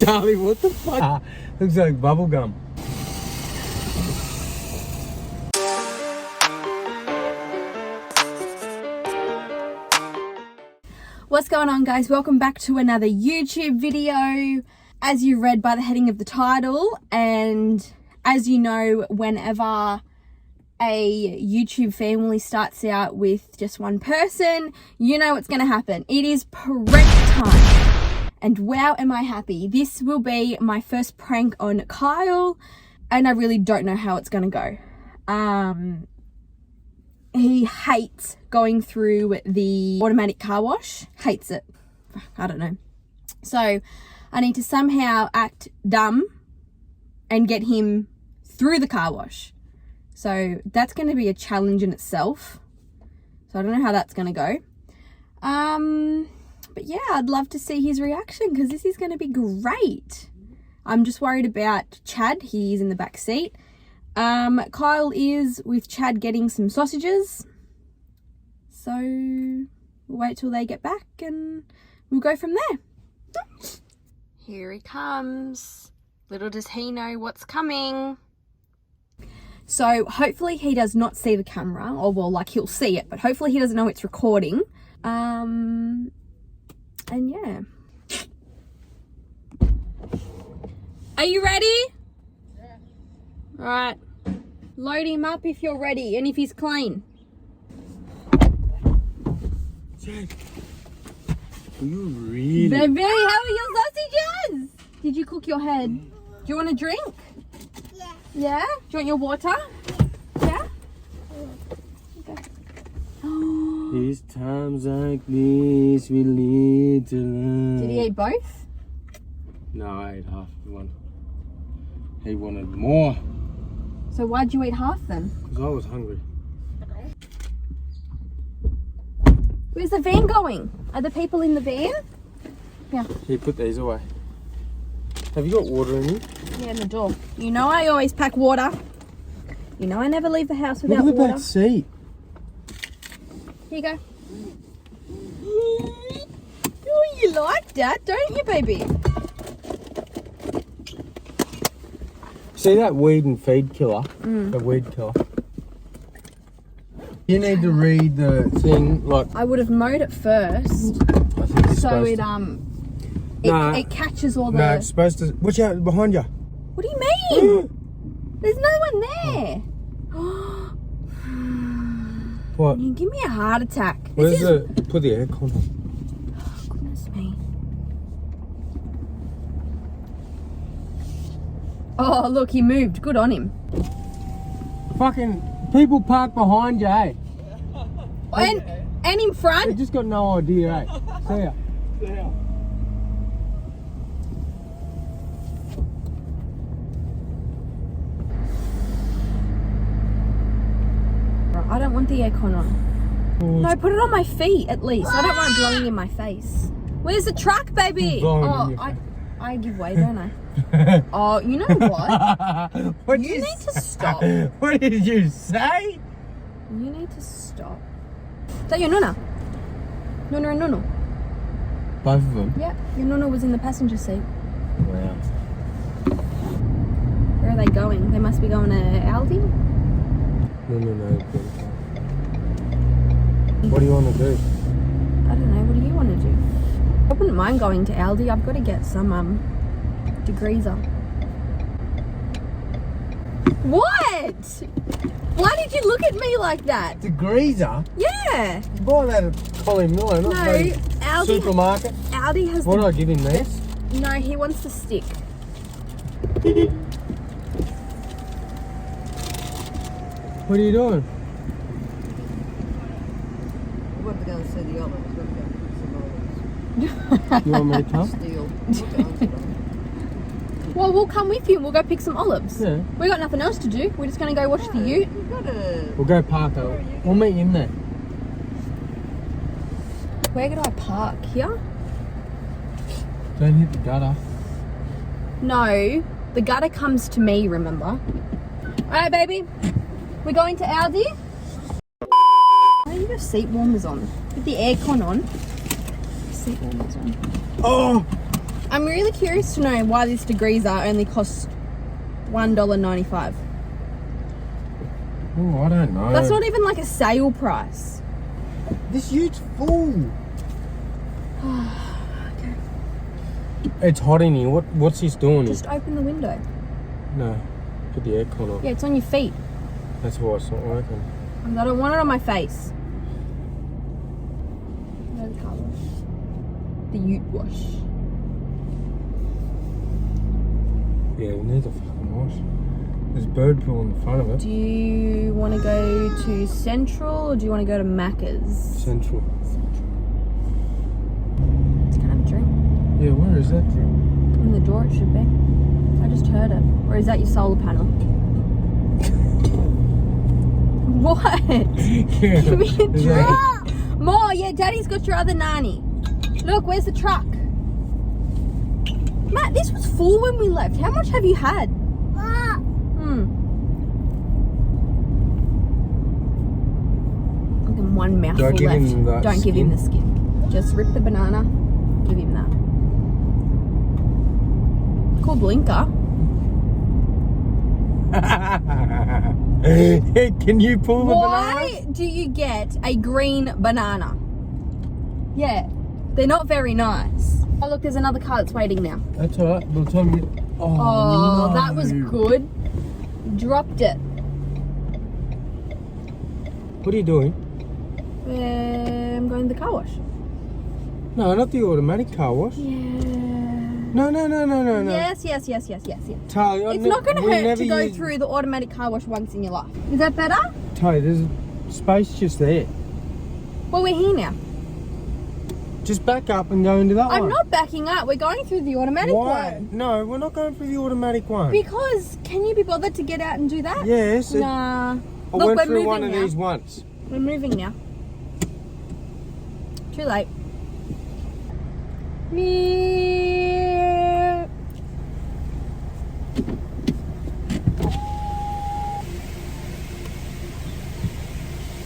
Darling, what the fuck? Looks like bubble gum. What's going on, guys? Welcome back to another YouTube video. As you read by the heading of the title, and as you know, whenever a YouTube family starts out with just one person, you know what's going to happen. It is prank time. And wow, am I happy. This will be my first prank on Kyle, and I really don't know how it's going to go. He hates going through the automatic car wash. Hates it. I don't know. So I need to somehow act dumb and get him through the car wash. So that's going to be a challenge in itself. So I don't know how that's going to go. But yeah, I'd love to see his reaction because this is going to be great. I'm just worried about Chad. He's in the back seat. Kyle is with Chad getting some sausages. So we'll wait till they get back and we'll go from there. Here he comes. Little does he know what's coming. So hopefully he does not see the camera, or well, like he'll see it, but hopefully he doesn't know it's recording. And yeah. Are you ready? Yeah. All right. Load him up if you're ready and if he's clean. Jack, are you really? Baby, how are your sausages? Did you cook your head? Do you want a drink? Yeah. Yeah? Do you want your water? Yeah? Okay. These times like this we need to learn. Did he eat both? No, I ate half of one. He wanted more. So why'd you eat half then? Because I was hungry. Where's the van going? Are the people in the van? Yeah. He put these away. Have you got water in you? Yeah, in the door. You know I always pack water. You know I never leave the house without Look at the water. back seat. Here you go. Oh, you like that, don't you, baby? See that weed and feed killer? The weed killer. You need to read the thing like. I would have mowed it first, I think it's so supposed it catches all the. No, it's supposed to. Watch out behind you. What do you mean? There's no one there. What? You give me a heart attack. Where's the? Put the aircon on. Oh, goodness me. Oh, look, he moved. Good on him. Fucking people park behind you, eh? And in They front. just got no idea, eh? See ya. See ya. I don't want the aircon on. Oh, No, put it on my feet at least. I don't want it blowing in my face. Where's the truck, baby? Blowing in Oh, your I give way, don't I? Oh, you know what? What'd You need to stop. What did you say? You need to stop. Is that your nonna? Nonna and Nono? Both of them. Yeah, your nonna was in the passenger seat. Wow. Where are they going? They must be going to Aldi? No. What do you want to do? I don't know, what do you want to do? I wouldn't mind going to Aldi. I've got to get some degreaser. What? Why did you look at me like that? Degreaser? Yeah. You buy that at Colin Miller, not No, the Aldi. supermarket. Aldi has. What do I give him this? No, he wants the stick. What are you doing? I went to go and see the olives. We're going to pick some olives. You want me to come? Steal. Well, we'll come with you and we'll go pick some olives. Yeah. We got nothing else to do. We're just going to go watch the ute. You've got to... We'll go park though. We'll meet you in there. Where could I park? Here? Don't hit the gutter. No, the gutter comes to me, remember? Alright, baby. We're going to Aldi. Why do you have seat warmers on? With the aircon on. Seat warmers on. Oh! I'm really curious to know why this degreaser only costs $1.95. Oh, I don't know. That's not even like a sale price. This ute's full. It's hot in here. What's this doing? Just open the window. No. Put the aircon on. Yeah, it's on your feet. That's why it's not working. I don't want it on my face. No, the car wash. The ute wash. Yeah, we need a fucking wash. There's bird poo on the front of it. Do you want to go to Central or do you want to go to Macca's? Central. Can I have a drink? Yeah, where is that drink? In the door it should be. I just heard it. Or is that your solar panel? What? Give me a drink. More, yeah, Daddy's got your other nanny. Look, where's the truck? Matt, this was full when we left. How much have you had? Look, and one mouthful Don't give left. him that Don't give him the skin. Just rip the banana. Give him that. Cool blinker. Can you pull the banana? Why do you get a green banana? Yeah, they're not very nice. Oh look, there's another car that's waiting now. That's alright. By the time you get... Oh, no. that was good. Dropped it. What are you doing? I'm going to the car wash. No, not the automatic car wash. Yeah. No. Yes. Tali, It's not going to hurt to go through the automatic car wash once in your life. Is that better? Tali, there's space just there. Well, we're here now. Just back up and go into that one. I'm not backing up. We're going through the automatic Why? one. No, we're not going for the automatic one. Because, can you be bothered to get out and do that? Yes. Nah. I Look, went we're through moving one of now. these once. We're moving now. Too late. Me.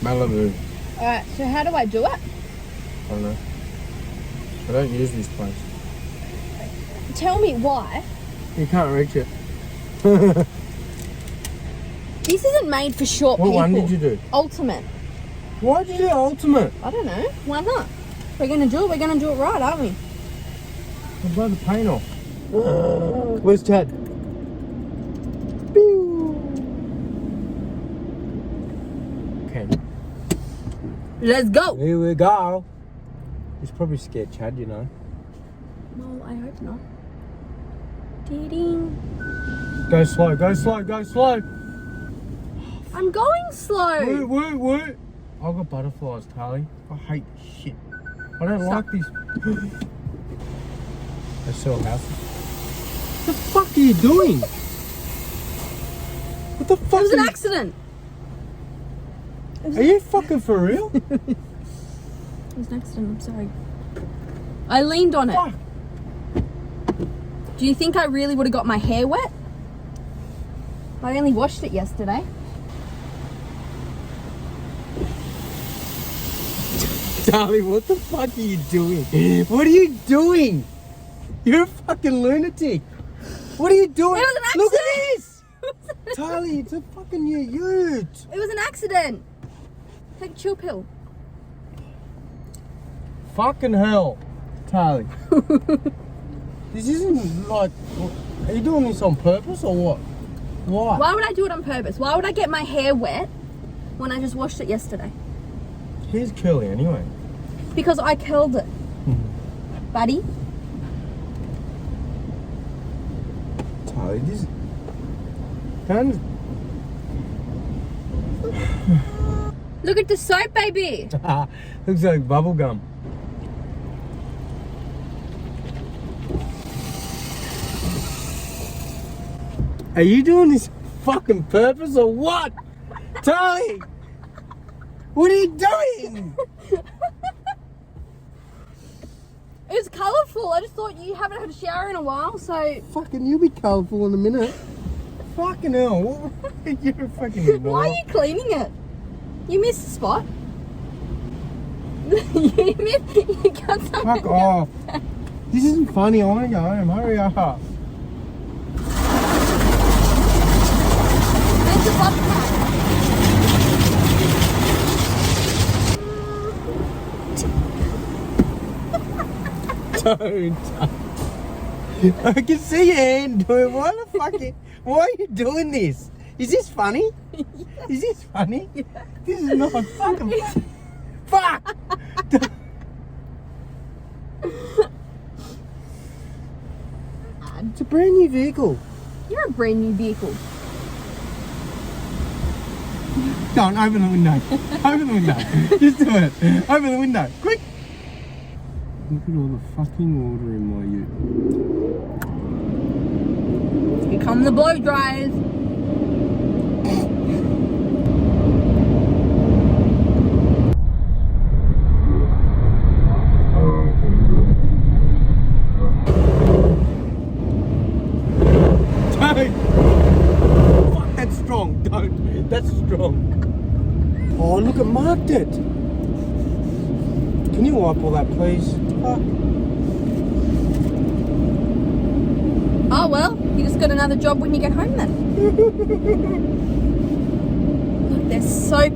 Malibu. Alright, so how do I do it? I don't know. I don't use this place. Tell me why. You can't reach it. This isn't made for short What people. one did you do? Ultimate. Why did you do ultimate? I don't know. Why not? We're gonna do it. We're gonna do it right, aren't we? I'll blow the paint off. Where's Chad? Okay. Let's go. Here we go. He's probably scared Chad, you know. Well, I hope not. Ding. Go slow, go slow, go slow. I'm going slow. Wait. I've got butterflies, Tali. I hate this shit. I don't like these. They sell houses. What the fuck are you doing? What the fuck? It was an accident. Are you fucking for real? It was an accident. I'm sorry. I leaned on it. Fuck. Do you think I really would have got my hair wet? I only washed it yesterday. Tali, what the fuck are you doing? What are you doing? You're a fucking lunatic. What are you doing? It was an accident. Look at this. Tali, it's a fucking new ute. It was an accident. Take a chill pill. Fucking hell, Tali. This isn't like... Are you doing this on purpose or what? Why? Why would I do it on purpose? Why would I get my hair wet when I just washed it yesterday? Hair's curly anyway. Because I curled it. Buddy. Tali, this... Don't... Look at the soap, baby. Looks like bubble gum. Are you doing this fucking purpose or what? Tali! What are you doing? It's colourful. I just thought you haven't had a shower in a while, so... Fucking, you'll be colourful in a minute. Fucking hell. You're a fucking... Why are you cleaning it? You missed a spot. You got something. Fuck off. This isn't funny. I want to go home. Hurry up. There's the bobcat. Don't. I can see your hand doing. Why are you doing this? Is this funny? Is this funny? This is not fucking. Fuck! It's a brand new vehicle. You're a brand new vehicle. Don't open the window. Open the window. Just do it. Open the window. Quick. Look at all the fucking water in my ute. Here come the blow dryers. Don't. Fuck, that's strong. Don't. That's strong. Oh, look, it marked it. Can you wipe all that, please? Fuck. Oh well, you just got another job when you get home then. Look, there's soap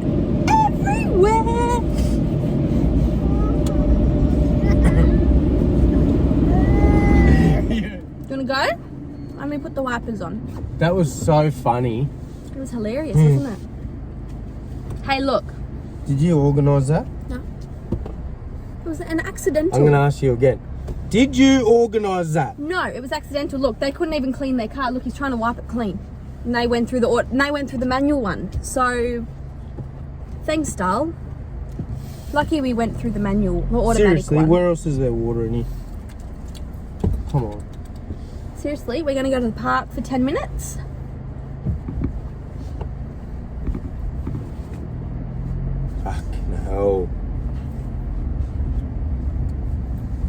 everywhere. Yeah. You wanna go? Let me put the wipers on. That was so funny. It was hilarious, wasn't it? Hey, look. Did you organise that? No. It was an accidental. I'm going to ask you again. Did you organise that? No, it was accidental. Look, they couldn't even clean their car. Look, he's trying to wipe it clean. And they went through the manual one. So, thanks, Dal. Lucky we went through the manual, the automatic Seriously, one. where else is there water in here? Come on. Seriously, we're going to go to the park for 10 minutes. Fucking hell.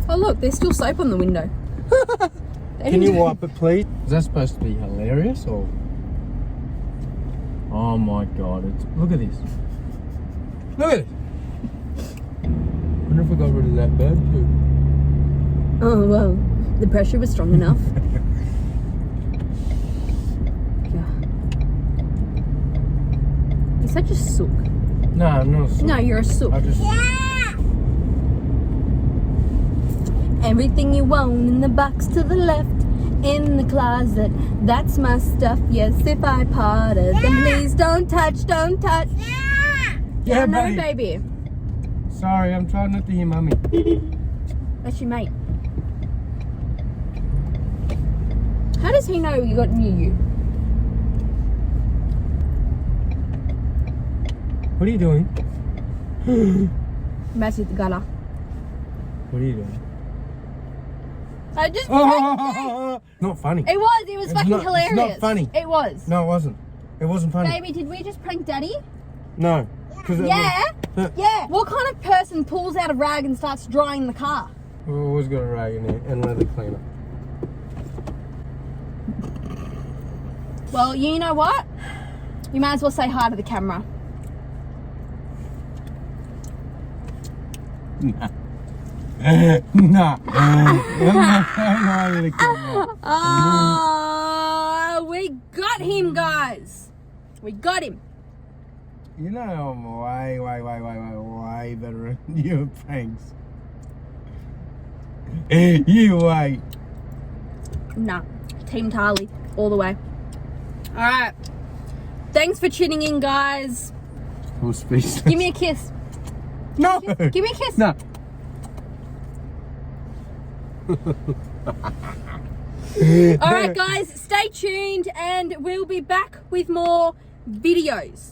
Oh, look, there's still soap on the window. Can you wipe it, please? Is that supposed to be hilarious or? Oh my god! Look at this. Look at it. I wonder if I got rid of that bird poo. Oh, well, the pressure was strong enough. Yeah. You're such a sook. No, I'm not. No, you're a sook. I just. Everything you own in the box to the left, in the closet, that's my stuff. Yes, if I parted, then please don't touch, don't touch. Yeah, no, babe. baby. Sorry, I'm trying not to hear mummy. That's your mate. How does he know you got near you? What are you doing? Massive the gutter. What are you doing? I just. Not funny. It was It's fucking not- hilarious. it's not funny. It was. No, it wasn't. It wasn't funny. Baby, did we just prank Daddy? No. 'Cause it Yeah. was- Yeah. What kind of person pulls out a rag and starts drying the car? We've always got a rag in there and leather cleaner. Well, you know what? You might as well say hi to the camera. Nah. Nah. I'm not saying hi to the camera. Oh, we got him, guys. We got him. You know I'm way better at your pranks. You wait. Nah, Team Tarly, all the way. All right. Thanks for tuning in, guys. I'm speechless. Give me a kiss. No. Give me a kiss. No. All right, guys, stay tuned and we'll be back with more videos.